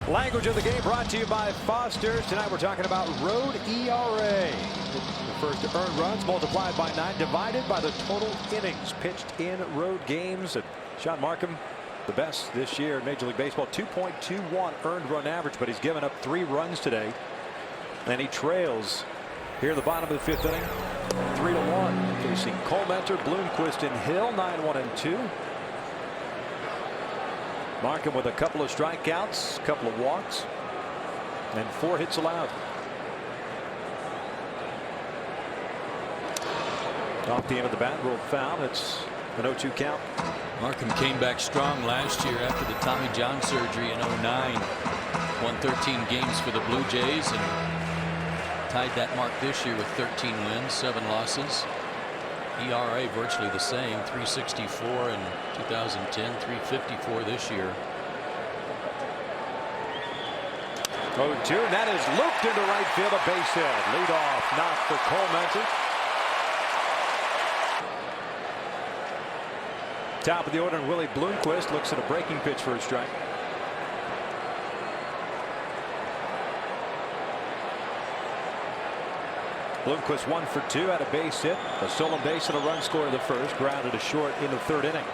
Language of the game brought to you by Foster's. Tonight we're talking about road ERA. The first earned runs multiplied by 9 divided by the total innings pitched in road games. And Sean Markham, the best this year in Major League Baseball, 2.21 earned run average, but he's given up 3 runs today. And he trails here in the bottom of the 5th inning, 3-1. Facing Colementor, Bloomquist, and Hill, 9-1 and 2. Markham with a couple of strikeouts, a couple of walks, and 4 hits allowed. Off the end of the bat, rolled foul. It's an 0-2 count. Markham came back strong last year after the Tommy John surgery in 09. Won 13 games for the Blue Jays and tied that mark this year with 13 wins, 7 losses. ERA virtually the same, 3.64 in 2010, 3.54 this year. 0-2, and that is looped into right field, a base hit. Lead off knock for Colementor. Top of the order, and Willie Bloomquist looks at a breaking pitch for a strike. Bloomquist 1 for 2 at a base hit, a stolen base and a run score in the first, grounded to short in the 3rd inning.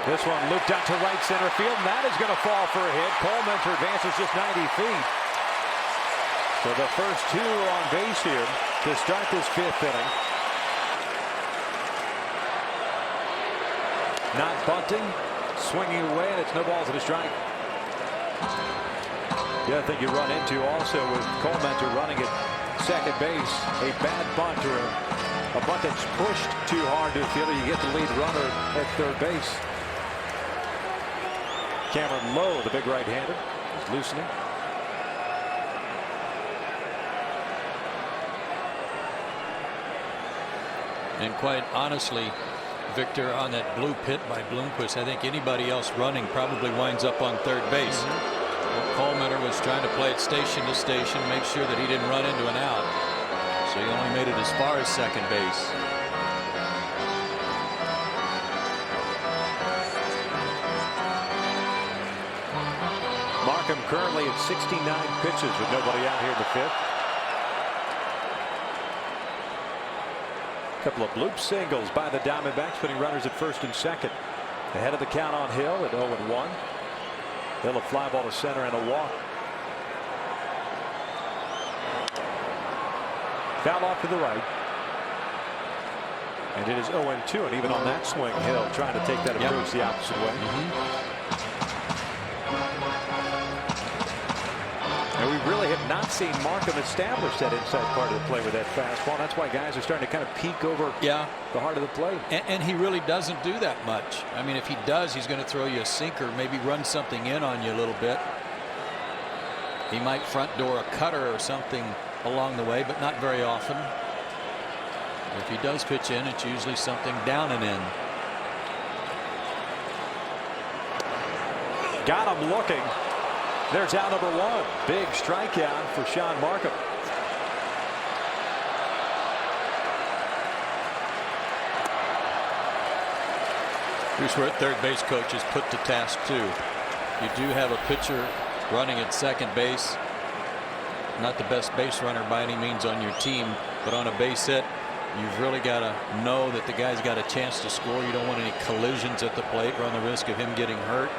This one looped out to right center field, and that is going to fall for a hit. Colementor advances just 90 feet. So the first 2 on base here to start this 5th inning. Not bunting, swinging away, and it's no balls and a strike. The other thing you run into also with Colementor running at second base, a bad bunt or a bunt that's pushed too hard to the fielder, you get the lead runner at third base. Cameron Lowe, the big right-hander, is loosening. And quite honestly, Victor, on that blue pit by Bloomquist, I think anybody else running probably winds up on third base. Colementor was trying to play it station to station, make sure that he didn't run into an out. So he only made it as far as second base. Markham currently at 69 pitches with nobody out here in the 5th. Couple of bloop singles by the Diamondbacks, putting runners at first and second. Ahead of the count on Hill at 0-1. Hill a fly ball to center and a walk. Foul off to the right. And it is 0-2, and even on that swing, Hill trying to take that approach the opposite way. And we really have not seen Markham establish that inside part of the play with that fastball. That's why guys are starting to kind of peek over the heart of the plate. And he really doesn't do that much. I mean, if he does, he's going to throw you a sinker, maybe run something in on you a little bit. He might front door a cutter or something along the way, but not very often. If he does pitch in, it's usually something down and in. Got him looking. There's out number 1. Big strikeout for Sean Markham. Bruce Wirt, third base coach, is put to task too. You do have a pitcher running at second base. Not the best base runner by any means on your team, but on a base hit, you've really got to know that the guy's got a chance to score. You don't want any collisions at the plate, run the risk of him getting hurt.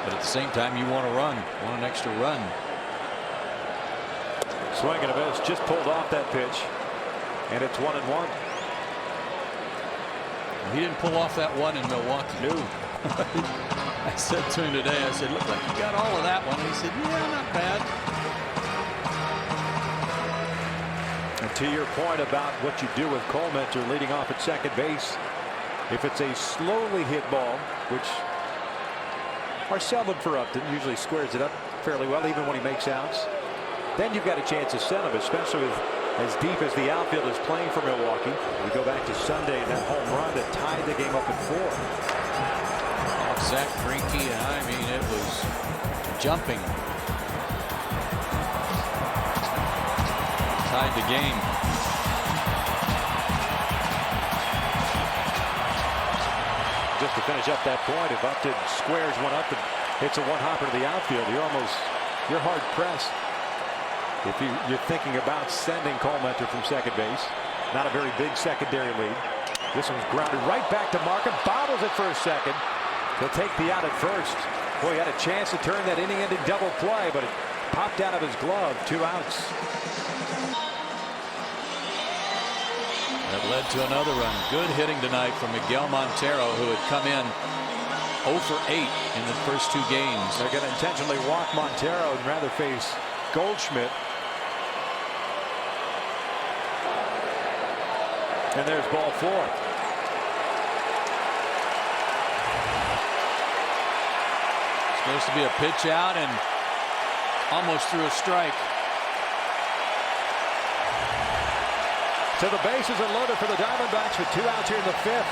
But at the same time, you want to run, want an extra run. Swing and a miss, just pulled off that pitch, and it's 1-1. He didn't pull off that one in Milwaukee. No. I said to him today, I said, looked like you got all of that one. He said, yeah, not bad. And to your point about what you do with Colementor leading off at second base, if it's a slowly hit ball, which are seldom for Upton, usually squares it up fairly well even when he makes outs, then you've got a chance to send him, especially with as deep as the outfield is playing for Milwaukee. We go back to Sunday and that home run that tied the game up at 4. Zach Greinke, I mean, it was jumping tied the game. Just to finish up that point, if Upton squares one up and hits a one-hopper to the outfield, you're hard pressed. If you're thinking about sending Colementor from second base. Not a very big secondary lead. This one's grounded right back to Markham. Bobbles it for a second. He'll take the out at first. Boy, he had a chance to turn that inning-ending double play, but it popped out of his glove. 2 outs. That led to another run. Good hitting tonight from Miguel Montero, who had come in 0 for 8 in the first 2 games. They're going to intentionally walk Montero and rather face Goldschmidt. And there's ball 4. Supposed to be a pitch out and almost threw a strike. So the bases are loaded for the Diamondbacks with 2 outs here in the 5th.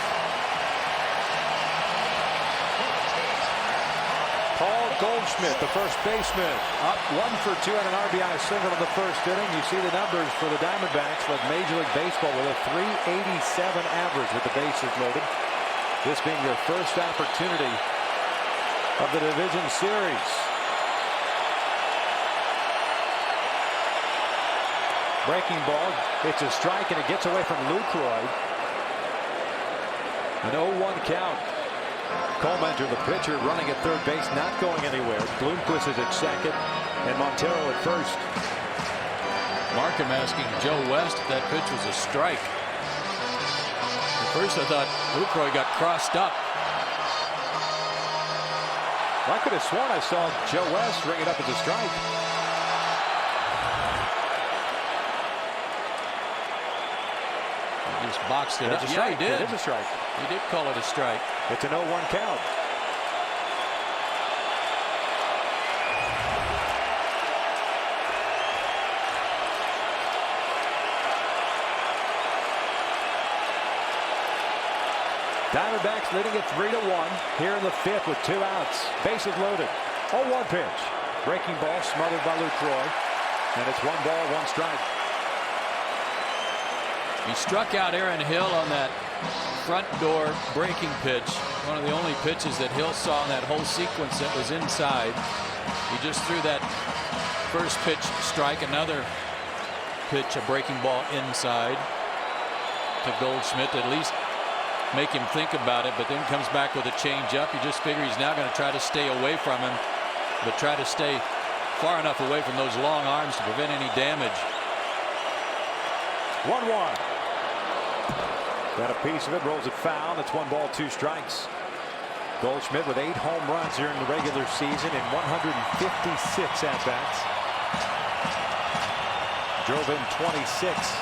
Paul Goldschmidt, the first baseman, up 1 for 2 on an RBI single in the first inning. You see the numbers for the Diamondbacks with Major League Baseball with a .387 average with the bases loaded. This being their first opportunity of the division series. Breaking ball, it's a strike and it gets away from Lucroy. An 0-1 count. Colementor, the pitcher, running at third base, not going anywhere. Bloomquist is at second and Montero at first. Markham asking Joe West if that pitch was a strike. At first I thought Lucroy got crossed up. I could have sworn I saw Joe West ring it up as a strike. He just boxed it up. Yeah, he did. It is a strike. He did call it a strike. It's an 0-1 count. Diamondbacks leading it 3-1 here in the 5th with 2 outs. Bases loaded. 0-1 pitch. Breaking ball smothered by Lucroy. And it's 1 ball, 1 strike. He struck out Aaron Hill on that front door breaking pitch. One of the only pitches that Hill saw in that whole sequence that was inside. He just threw that first pitch strike. Another pitch, a breaking ball inside to Goldschmidt. At least make him think about it, but then comes back with a change-up. You just figure he's now going to try to stay away from him, but try to stay far enough away from those long arms to prevent any damage. 1-1. Got a piece of it, rolls it foul. That's 1 ball, 2 strikes. Goldschmidt with 8 home runs here in the regular season in 156 at-bats. Drove in 26.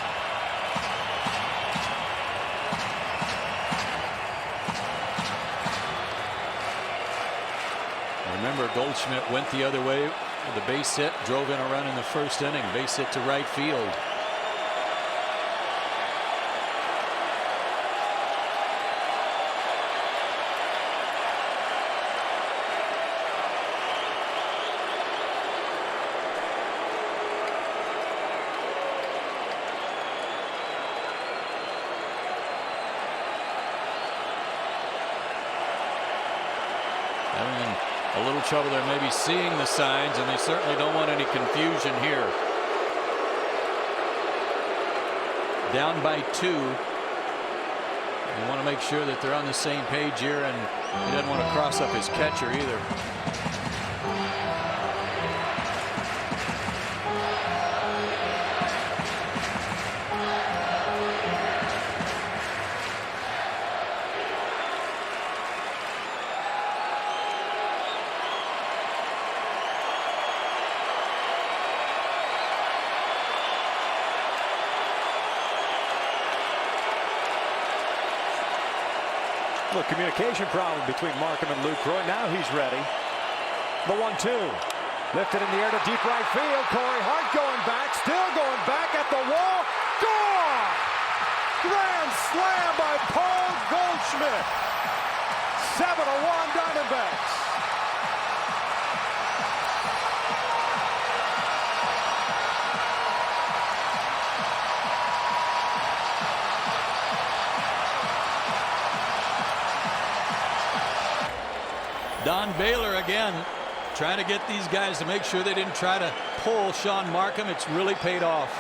Remember, Goldschmidt went the other way with a base hit, drove in a run in the first inning, base hit to right field. Having a little trouble there, maybe seeing the signs, and they certainly don't want any confusion here. Down by 2. You want to make sure that they're on the same page here, and he doesn't want to cross up his catcher either. Look, communication problem between Markham and Lucroy. Now he's ready. The 1-2. Lifted in the air to deep right field. Corey Hart going back. Still going back at the wall. Gone! Grand slam by Paul Goldschmidt. 7-1 Diamondbacks. Don Baylor again trying to get these guys to make sure they didn't try to pull Sean Markham. It's really paid off.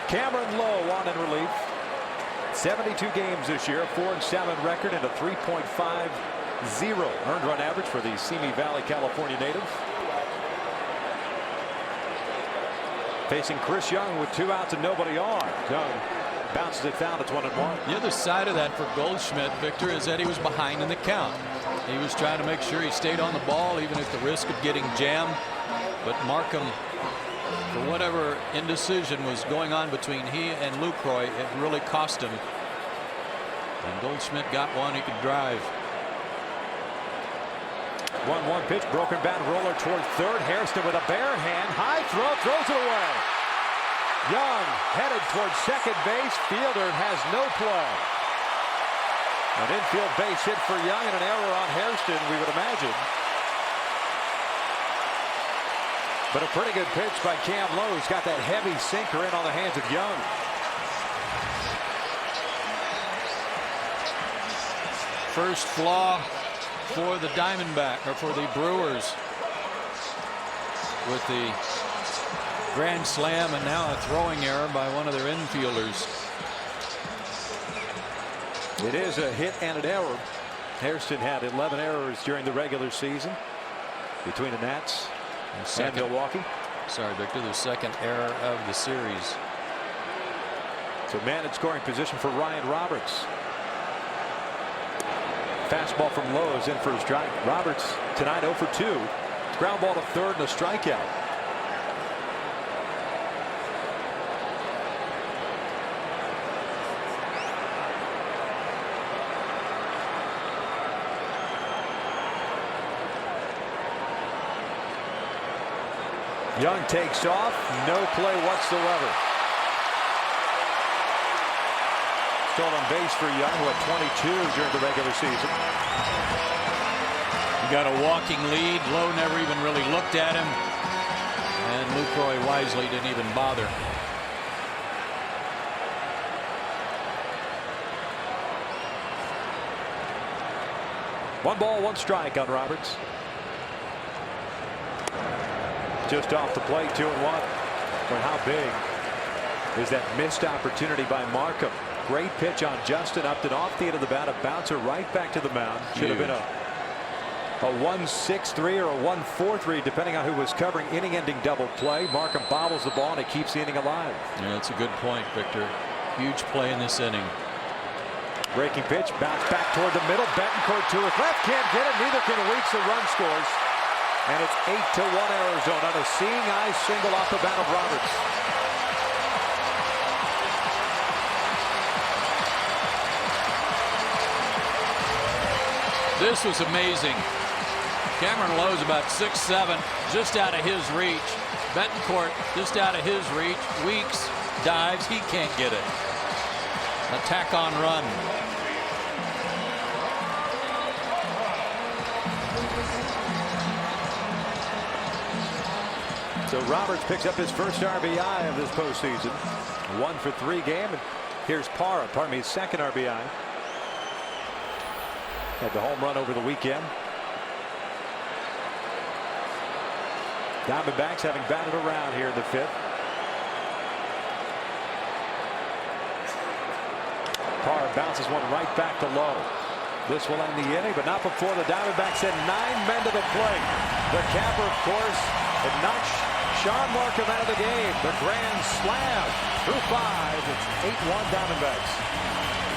Cameron Lowe on in relief. 72 games this year, 4-7 record and a 3.50 earned run average for the Simi Valley, California native. Facing Chris Young with 2 outs and nobody on. Young bounces it down. It's 1-1. The other side of that for Goldschmidt, Victor, is that he was behind in the count. He was trying to make sure he stayed on the ball, even at the risk of getting jammed. But Markham, for whatever indecision was going on between he and Lucroy, it really cost him. And Goldschmidt got one he could drive. 1-1 pitch, broken bat roller toward third. Hairston with a bare hand, high throw, throws it away. Young headed toward second base. Fielder has no play. An infield base hit for Young and an error on Hairston, we would imagine. But a pretty good pitch by Cam Lowe. He's got that heavy sinker in on the hands of Young. First flaw for the Diamondbacks, or for the Brewers, with the grand slam and now a throwing error by one of their infielders. It is a hit and an error. Hairston had 11 errors during the regular season between the Nats and Milwaukee. Sorry, Victor, the second error of the series. So man in scoring position for Ryan Roberts. Fastball from Lowe is in for his strike. Roberts tonight 0 for 2. Ground ball to third and a strikeout. Young takes off. No play whatsoever. Stolen base for Young, who had 22 during the regular season. You got a walking lead. Lowe never even really looked at him. And Lucroy wisely didn't even bother. One ball, one strike on Roberts. Just off the plate, 2-1. But how big is that missed opportunity by Markham? Great pitch on Justin, up and off the end of the bat, a bouncer right back to the mound. Should have been a 1-6-3 or a 1-4-3, depending on who was covering. Inning-ending double play. Markham bobbles the ball and it keeps the inning alive. Yeah, that's a good point, Victor. Huge play in this inning. Breaking pitch, bounce back toward the middle. Betancourt to his left, can't get it. Neither can Weeks. The run scores. And it's 8-1 Arizona on a seeing eye single off the bat of Roberts. This was amazing. Cameron Lowe's about 6'7", just out of his reach. Betancourt just out of his reach. Weeks dives, he can't get it. A tack-on run. So Roberts picks up his first RBI of this postseason. 1 for 3 game. And here's Parra, his second RBI. Had the home run over the weekend. Diamondbacks having batted around here in the 5th. Parra bounces one right back to Lowe. This will end the inning, but not before the Diamondbacks send 9 men to the plate. The capper, of course, had knocked Sean Markham out of the game. The grand slam through 5. It's 8-1 Diamondbacks.